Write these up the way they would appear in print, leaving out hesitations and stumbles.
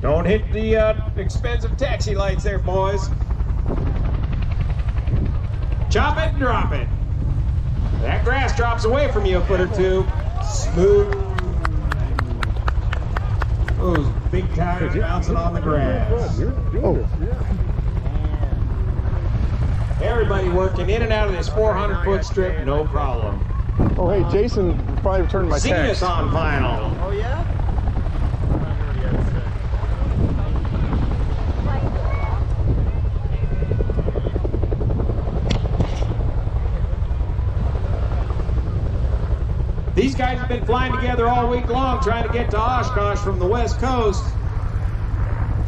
Don't hit the expensive taxi lights there, boys. Chop it and drop it. That grass drops away from you a foot or two. Smooth. Those big tires bouncing on the grass. Oh. Everybody working in and out of this 400-foot strip, no problem. Oh, hey, Jason probably returned my See text. us on final. Oh, yeah? These guys have been flying together all week long trying to get to Oshkosh from the West Coast.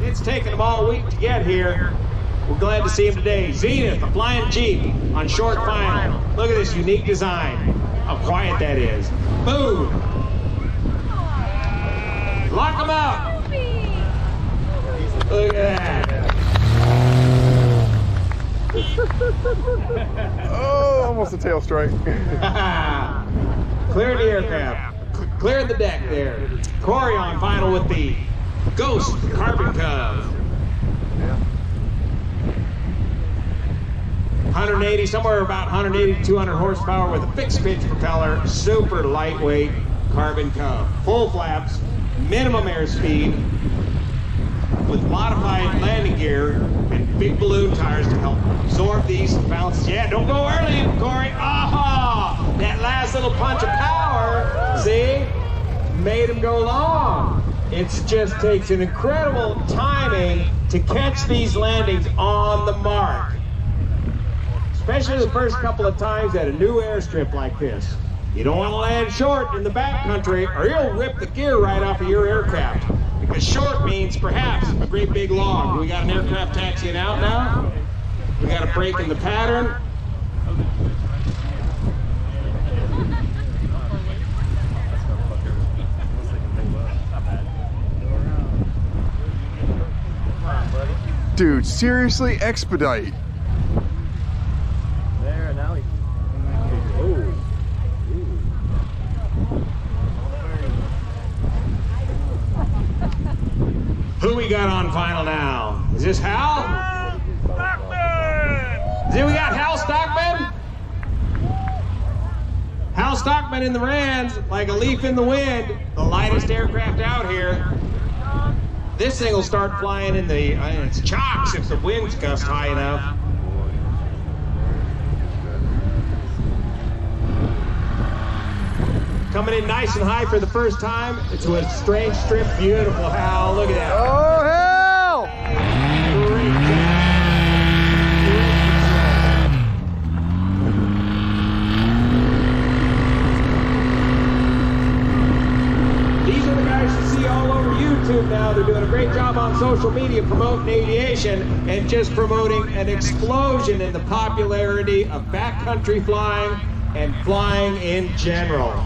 It's taken them all week to get here. We're glad to see him today. Zenith, the flying Jeep on short final. Look at this unique design. How quiet that is. Boom. Lock them up. Look at that. Oh, almost a tail strike. Cleared the aircraft. Cleared the deck there. Corey on final with the Ghost Carbon Cub. 180, somewhere about 180 to 200 horsepower with a fixed pitch propeller, super lightweight Carbon Cub. Full flaps, minimum airspeed, with modified landing gear and big balloon tires to help absorb these bounces. Yeah, don't go early, Corey. Aha! That last little punch of power, see, made him go long. It just takes an incredible timing to catch these landings on the mark. Especially the first couple of times at a new airstrip like this. You don't want to land short in the backcountry or you'll rip the gear right off of your aircraft. Because short means perhaps a great big log. We got an aircraft taxiing out now. We got a break in the pattern. Dude, seriously, expedite. There, now he... Who we got on final now? Is this Hal? Stockman! See, we got Hal Stockman? Hal Stockman in the Rands, like a leaf in the wind, the lightest aircraft out here. This thing will start flying in the, it's chocks if the wind's gust high enough. Coming in nice and high for the first time. It's a strange strip, beautiful, Hal. Look at that. Oh, hell! Great job. These are the guys you see all over YouTube now. They're doing a great job on social media promoting aviation and just promoting an explosion in the popularity of backcountry flying and flying in general.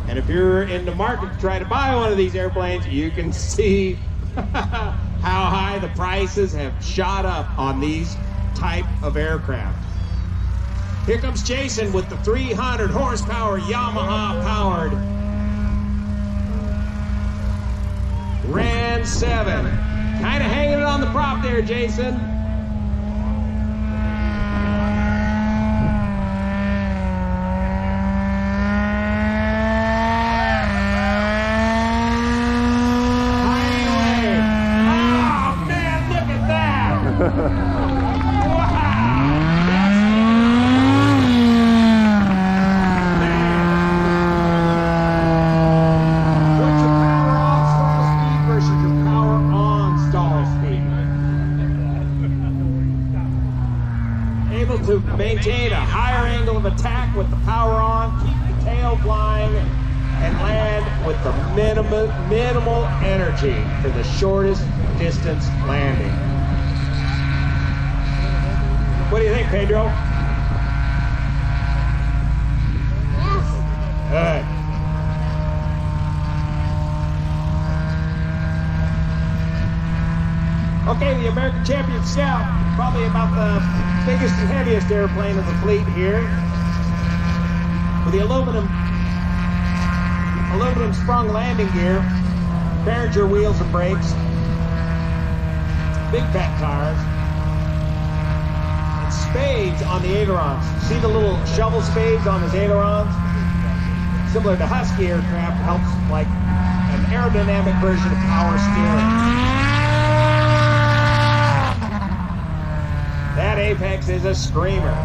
And if you're in the market to try to buy one of these airplanes, you can see how high the prices have shot up on these type of aircraft. Here comes Jason with the 300 horsepower Yamaha powered Ran 7. Kind of hanging it on the prop there, Jason. To maintain a higher angle of attack with the power on, keep the tail flying, and land with the minimal energy for the shortest distance landing. What do you think, Pedro? Yes. Good. Okay, the American Champion Scout, probably about the biggest and heaviest airplane of the fleet here. With the aluminum sprung landing gear, Behringer wheels and brakes. big fat tires, and spades on the ailerons. See the little shovel spades on his ailerons? Similar to Husky aircraft, helps like an aerodynamic version of power steering. That apex is a screamer.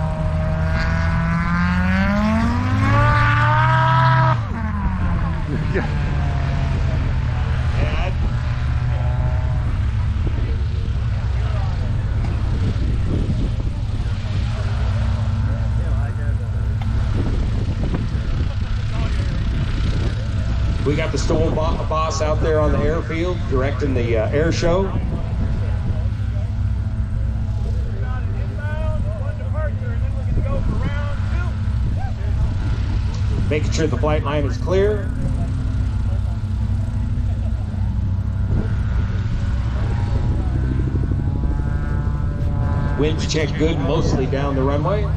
We got the Stoll boss out there on the airfield directing the air show. Making sure the flight line is clear. Winds check good mostly down the runway.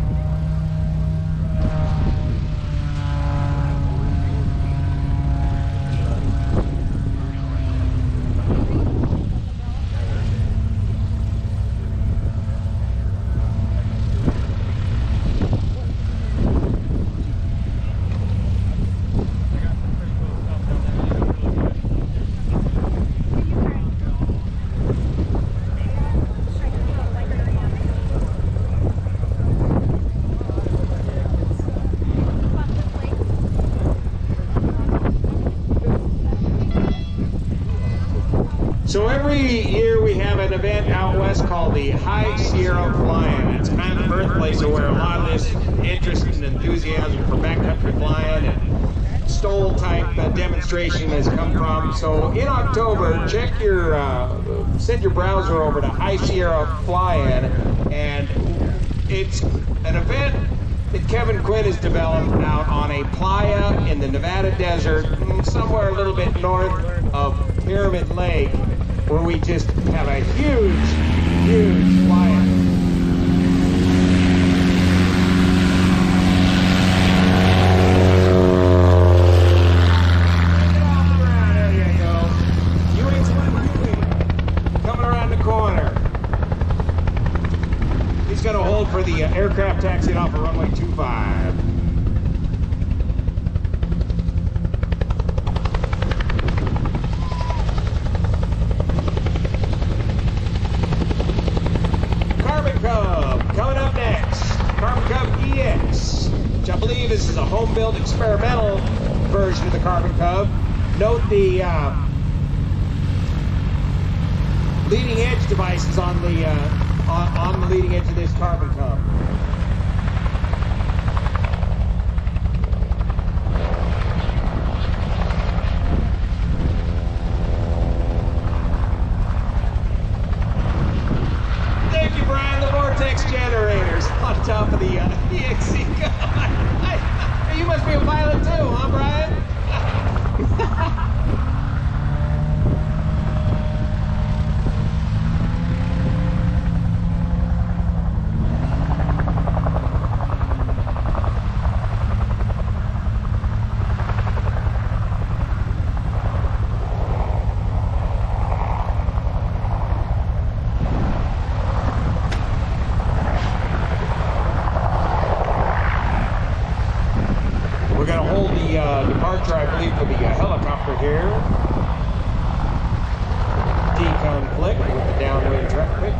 So every year we have an event out west called the High Sierra Flying. It's kind of the birthplace of where a lot of this interest and enthusiasm for backcountry flying and STOL type demonstration has come from. So in October, check your, send your browser over to High Sierra Fly-In, and it's an event that Kevin Quinn has developed out on a playa in the Nevada desert, somewhere a little bit north of Pyramid Lake, where we just have a huge, huge fly-in. Going to hold for the aircraft taxiing off of runway 25. Carbon Cub coming up next. Carbon Cub EX, which I believe this is a home-built experimental version of the Carbon Cub. Note the leading edge devices on the on the leading edge of this Carbon Cub. Thank you, Brian. The Vortex generators on top of the EXC. You must be a pilot too, huh, Brian? We're going to hold the departure, I believe, for the helicopter here. Deconflict with the downrange traffic.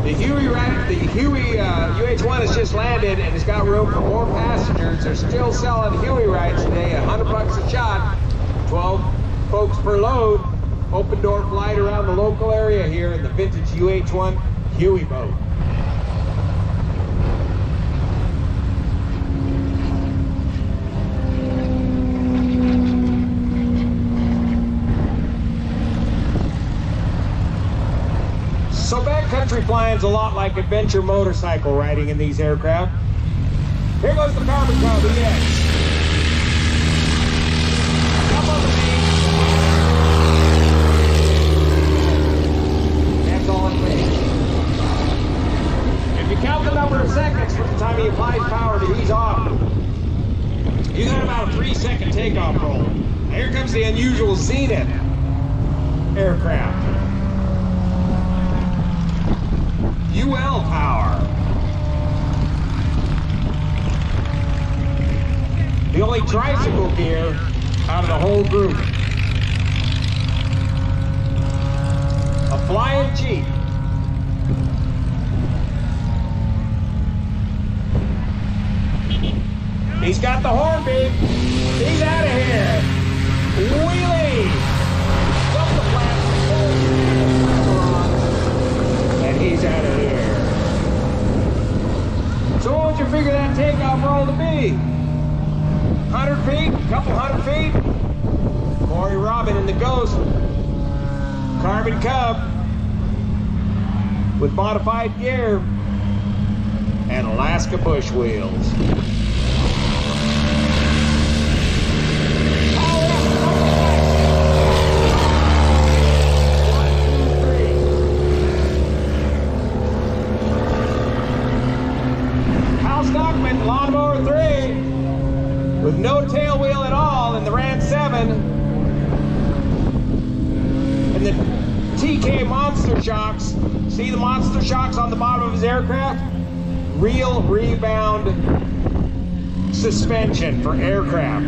The Huey UH-1 has just landed and has got room for more passengers. They're still selling Huey rides today at $100 a shot, 12 folks per load. Open door flight around the local area here in the vintage UH-1 Huey boat. So backcountry flying's a lot like adventure motorcycle riding in these aircraft. Here goes the Carbon Cub EX. Up on the main. That's all it takes. If you count the number of seconds from the time he applies power to he's off, you got about a 3-second takeoff roll. Now here comes the unusual Zenith aircraft. UL power. The only tricycle gear out of the whole group. A flying Jeep. He's got the horn beat. He's out of here. Wheelie. Up the flaps. And he's out of here. So what would you figure that takeoff roll to be? 100 feet? A couple hundred feet? Corey Robin in the Ghost. Carbon Cub. With modified gear. And Alaska bush wheels. Stockman, lawnmower 3, with no tail wheel at all in the Ran 7, and the TK Monster Shocks. See the Monster Shocks on the bottom of his aircraft? Real rebound suspension for aircraft.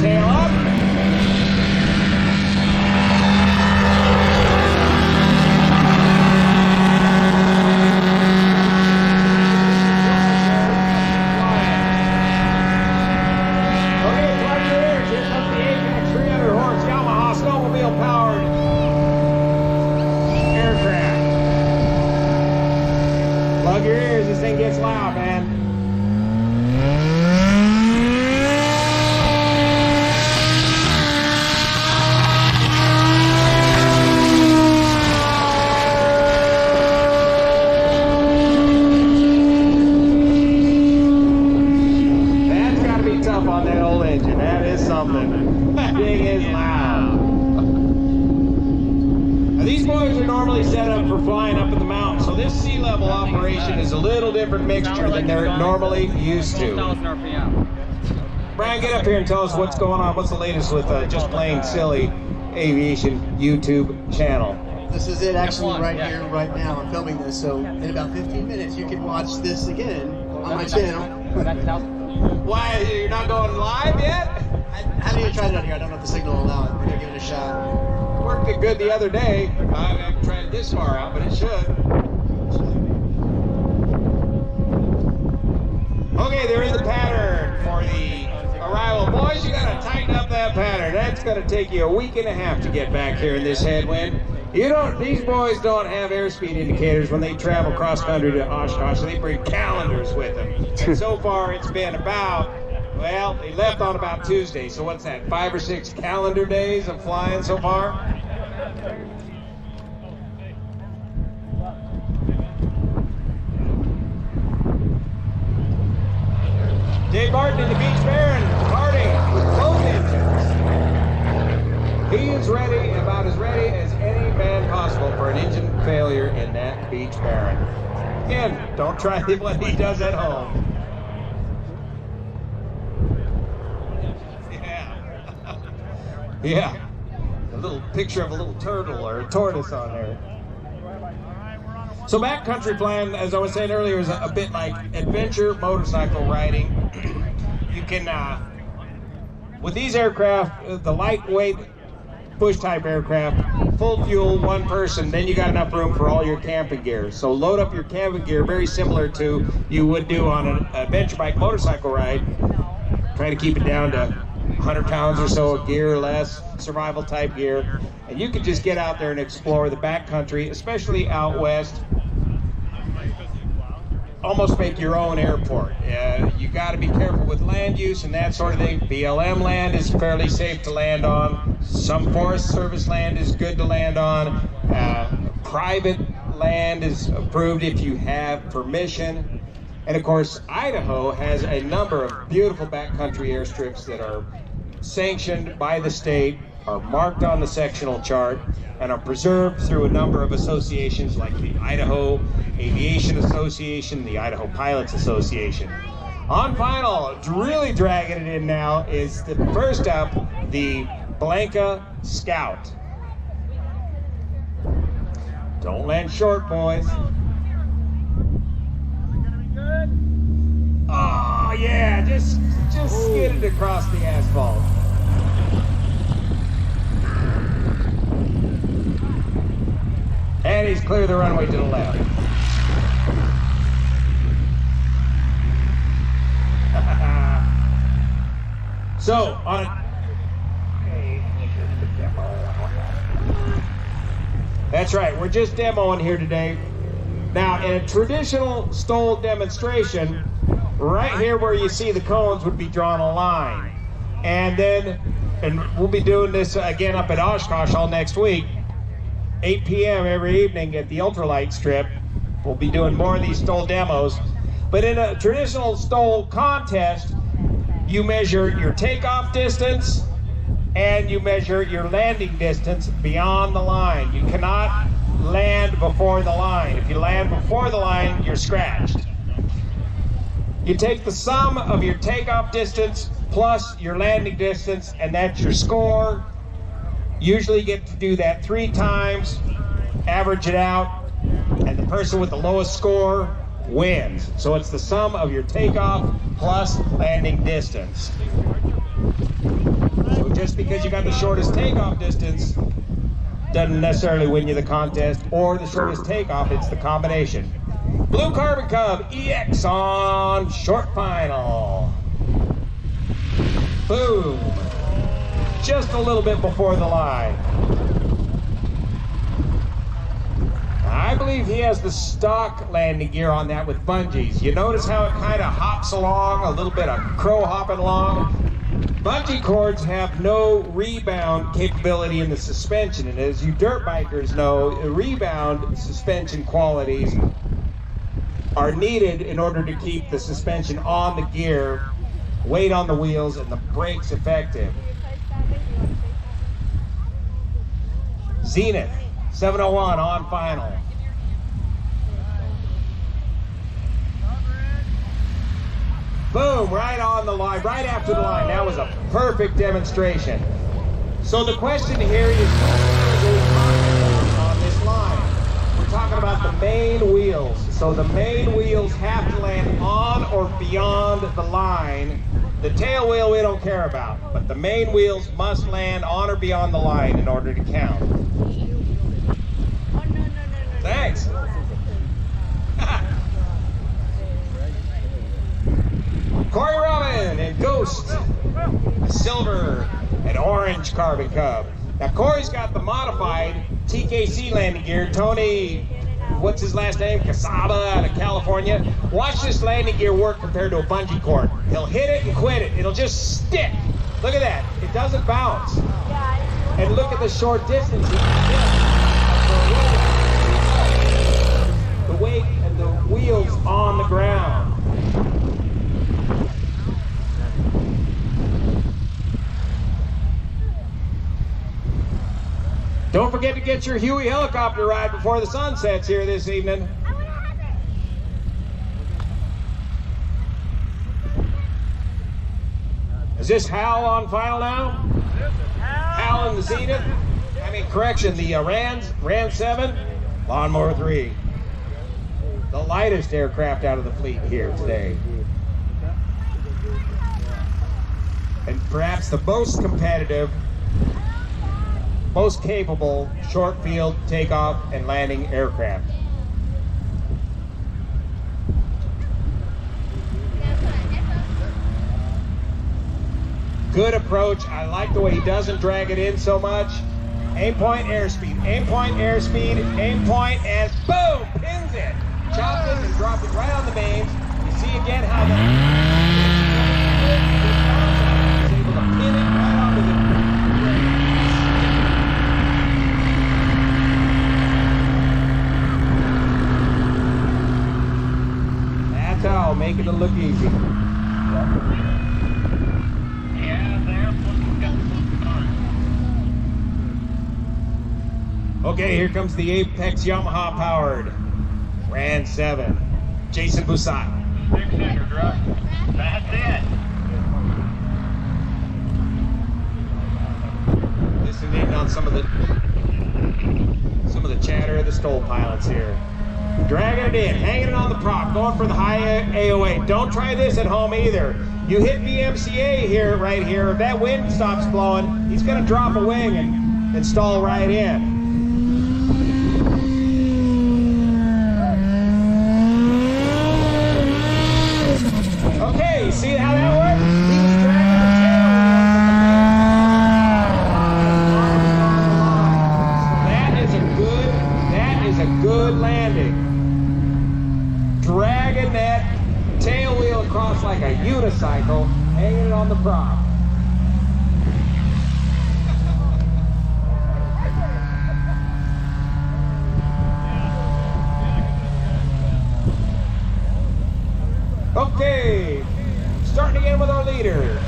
Tail up. Plug your ears, this thing gets loud, man. That's gotta be tough on that old engine. That is something. That thing is loud. Now, these boys are normally set up for flying up in the mountains, so this sea level operation is a little different mixture than they're normally used to. Brian, get up here and tell us what's going on. What's the latest with Just Plain Silly Aviation YouTube channel? This is it actually right here, right now. I'm filming this, so in about 15 minutes you can watch this again on my channel. Why, you're not going live yet? I haven't even tried it out here. I don't know if the signal will allow it. We're gonna give it a shot. Worked it good the other day. I haven't tried it this far out, but it should. Okay, they're in the pattern for the arrival. Boys, you gotta tighten up that pattern. That's gonna take you a week and a half to get back here in this headwind. These boys don't have airspeed indicators when they travel cross country to Oshkosh, so they bring calendars with them. And so far it's been about, well, they left on about Tuesday, so what's that, 5 or 6 calendar days of flying so far? Dave Martin in the Beach Baron, parting with both engines. He is ready, about as ready as any man possible for an engine failure in that Beach Baron. Again, don't try what he does at home. Yeah. Yeah. A little picture of a little turtle or a tortoise on there. So backcountry flying, as I was saying earlier, is a bit like adventure motorcycle riding. You can, with these aircraft, the lightweight push type aircraft, full fuel, one person, then you got enough room for all your camping gear. So load up your camping gear very similar to you would do on an adventure bike motorcycle ride. Try to keep it down to 100 pounds or so of gear, less survival type gear. And you can just get out there and explore the backcountry, especially out west. Almost make your own airport. You got to be careful with land use and that sort of thing. BLM land is fairly safe to land on. Some Forest Service land is good to land on. Private land is approved if you have permission. And of course, Idaho has a number of beautiful backcountry airstrips that are sanctioned by the state, are marked on the sectional chart, and are preserved through a number of associations like the Idaho Aviation Association, the Idaho Pilots Association. On final, really dragging it in now, is the first up, the Blanca Scout. Don't land short, boys. Oh yeah, just skid it across the asphalt. And he's clear the runway to the left. So, that's right, we're just demoing here today. Now, in a traditional STOL demonstration, right here where you see the cones would be drawn a line. And we'll be doing this again up at Oshkosh all next week. 8 p.m. every evening at the ultralight strip. We'll be doing more of these STOL demos. But in a traditional STOL contest, you measure your takeoff distance and you measure your landing distance beyond the line. You cannot land before the line. If you land before the line, you're scratched. You take the sum of your takeoff distance plus your landing distance, and that's your score. Usually you get to do that 3 times, average it out, and the person with the lowest score wins. So it's the sum of your takeoff plus landing distance. So just because you got the shortest takeoff distance doesn't necessarily win you the contest or the shortest takeoff, it's the combination. Blue Carbon Cub EX on short final. Boom. Just a little bit before the line. I believe he has the stock landing gear on that with bungees. You notice how it kind of hops along, a little bit of crow hopping along. Bungee cords have no rebound capability in the suspension, and as you dirt bikers know, rebound suspension qualities are needed in order to keep the suspension on the gear, weight on the wheels, and the brakes effective. Zenith, 701 on final. Boom, right on the line, right after the line. That was a perfect demonstration. So the question here is, on this line, we're talking about the main wheels. So the main wheels have to land on or beyond the line. The tail wheel we don't care about, but the main wheels must land on or beyond the line in order to count. Thanks. Corey Robin and Ghost, a silver and orange Carbon Cub. Now Corey's got the modified TKC landing gear. Tony, what's his last name? Casaba out of California. Watch this landing gear work compared to a bungee cord. He'll hit it and quit it. It'll just stick. Look at that. It doesn't bounce. And look at the short distance. The weight and the wheels on the ground. Don't forget to get your Huey helicopter ride before the sun sets here this evening. Is this Hal on final now? Hal in the Zenith? Correction, the Ran 7, Lawnmower 3. The lightest aircraft out of the fleet here today. And perhaps the most competitive, most capable short field takeoff and landing aircraft. Good approach. I like the way he doesn't drag it in so much. Aim point, airspeed. Aim point, airspeed. Aim point, and boom! Pins it. Chopped it and dropped it right on the mains. You see again how the is able to pin it right onto the That's how, making it look easy. Yeah, they're looking good. Okay, here comes the Apex Yamaha powered Ran 7. Jason Bussat. 600, right? That's it. Listening in on some of the chatter of the Stoll pilots here. Dragging it in, hanging it on the prop, going for the high AOA. Don't try this at home either. You hit VMCA here, right here. If that wind stops blowing, he's going to drop a wing and stall right in. Okay, see how that works? He was dragging the tail. That is a good landing. Dragging that tail wheel across like a unicycle, hanging it on the prop. Okay, starting again with our leader.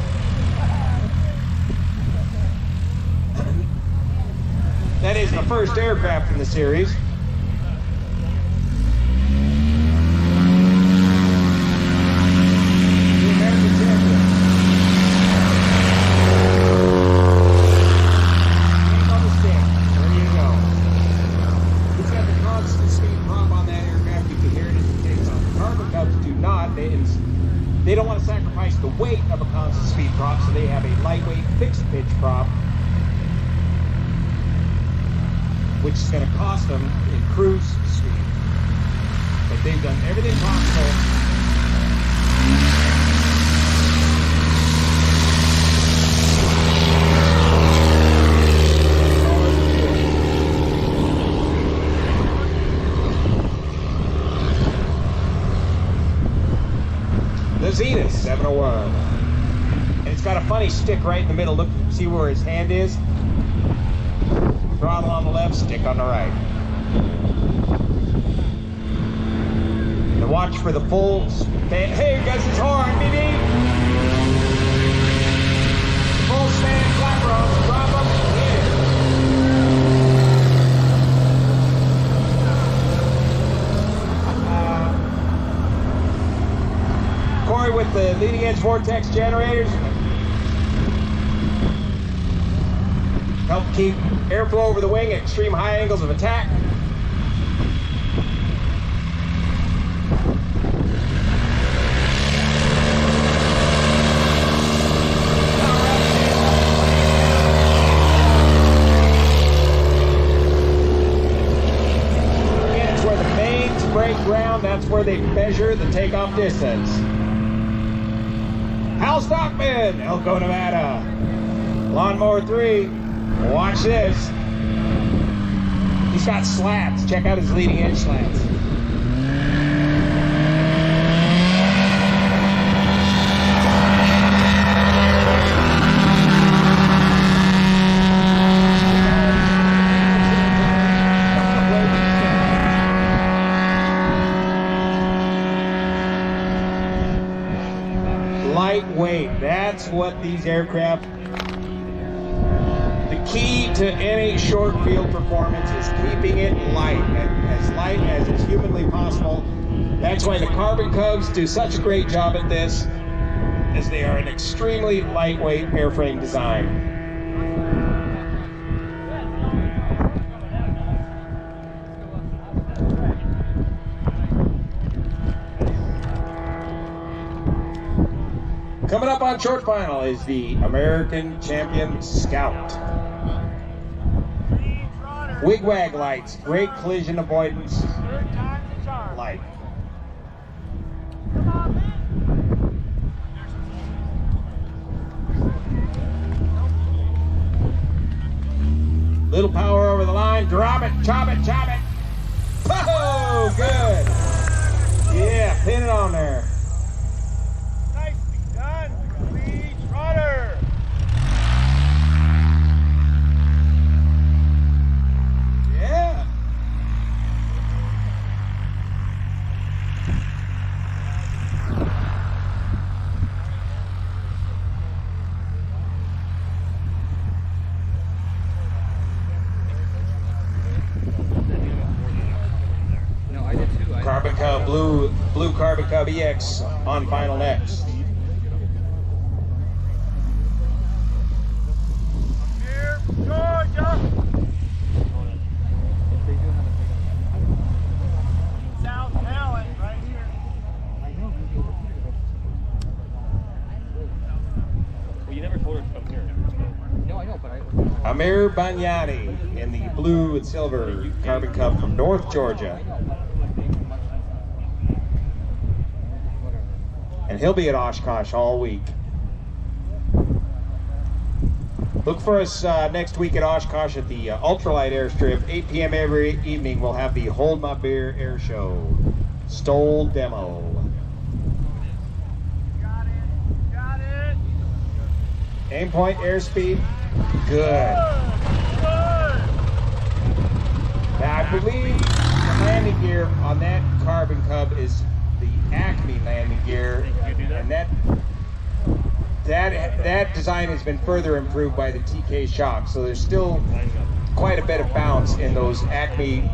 That is the first aircraft in the series. The American champion. Name on the stick. There you go. He's got the constant speed prop on that aircraft. You can hear it as it takes off. The Carbon Cubs do not. They don't want to sacrifice the weight of a constant speed prop, so they have a lightweight fixed pitch prop, which is going to cost them in cruise speed. But they've done everything possible. The Zenith 701. And it's got a funny stick right in the middle. Look, see where his hand is? Throttle on the left, stick on the right. And watch for the full span. Hey, guys, his horn, beep beep. Full span flat rods, drop them, hit it. Corey with the leading edge vortex generators. Help keep airflow over the wing at extreme high angles of attack. Again, it's where the mains break ground. That's where they measure the takeoff distance. Hal Stockman, Elko, Nevada. Lawnmower 3. Watch this. He's got slats. Check out his leading edge slats. Lightweight. That's what these aircraft. The key to any short field performance is keeping it light as is humanly possible. That's why the Carbon Cubs do such a great job at this, as they are an extremely lightweight airframe design. Coming up on short final is the American Champion Scout. Wigwag lights, great collision avoidance light. Little power over the line, drop it, chop it, chop it. Oh, good. Yeah, pin it on there. Nicely done, Lee Trotter. Yeah. Carbon Cub EX on final next. Here, Georgia. South Allen, right here. Well, you never told her to come here. No, I know, but Amir Banyani in the blue and silver Carbon Cub from North Georgia. And he'll be at Oshkosh all week. Look for us next week at Oshkosh at the Ultralight Airstrip. 8 p.m. every evening, we'll have the Hold My Beer Air Show. Stole demo. Got it. Aim point, airspeed, good. Good. Now, I believe the landing gear on that Carbon Cub is the Acme landing gear, and that design has been further improved by the TK shock. So there's still quite a bit of bounce in those Acme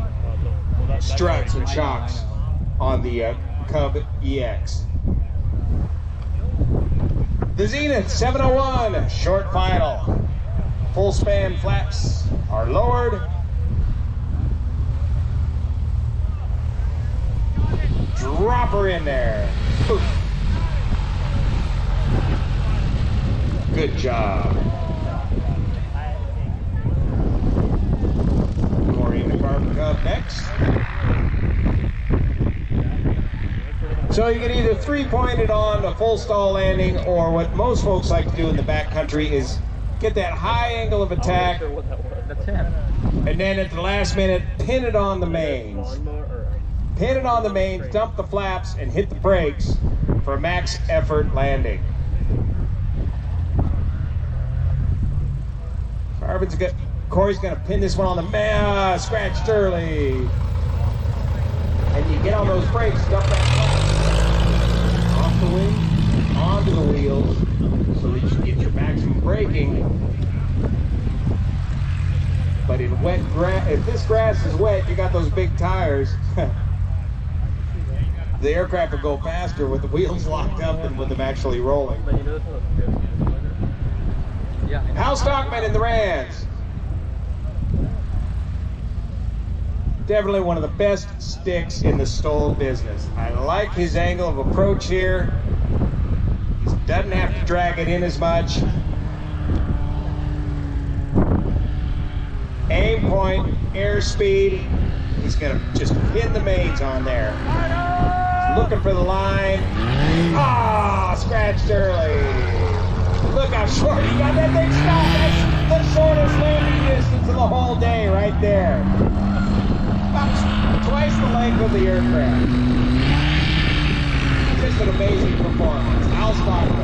struts and shocks on the Cub EX. The Zenith 701 short final. Full span flaps are lowered. Drop her in there. Oof. Good job. Corey in the Carbon Cub next. So you can either three-point it on a full stall landing, or what most folks like to do in the backcountry is get that high angle of attack, and then at the last minute, pin it on the mains. Pin it on the mains, dump the flaps, and hit the brakes for a max effort landing. Corey's gonna pin this one on the main, scratched early. And you get on those brakes, dump that flap off the wing, onto the wheels, so that you get your maximum braking. But in wet grass, if this grass is wet, you got those big tires. The aircraft will go faster with the wheels locked up than with them actually rolling. Hal Stockman in the Rams. Definitely one of the best sticks in the STOL business. I like his angle of approach here. He doesn't have to drag it in as much. Aim point, airspeed. He's gonna just pin the mains on there. He's looking for the line. Ah, scratched early. Look how short he got that thing stopped. That's the shortest landing distance of the whole day right there. About twice the length of the aircraft. Just an amazing performance. Al Stockman.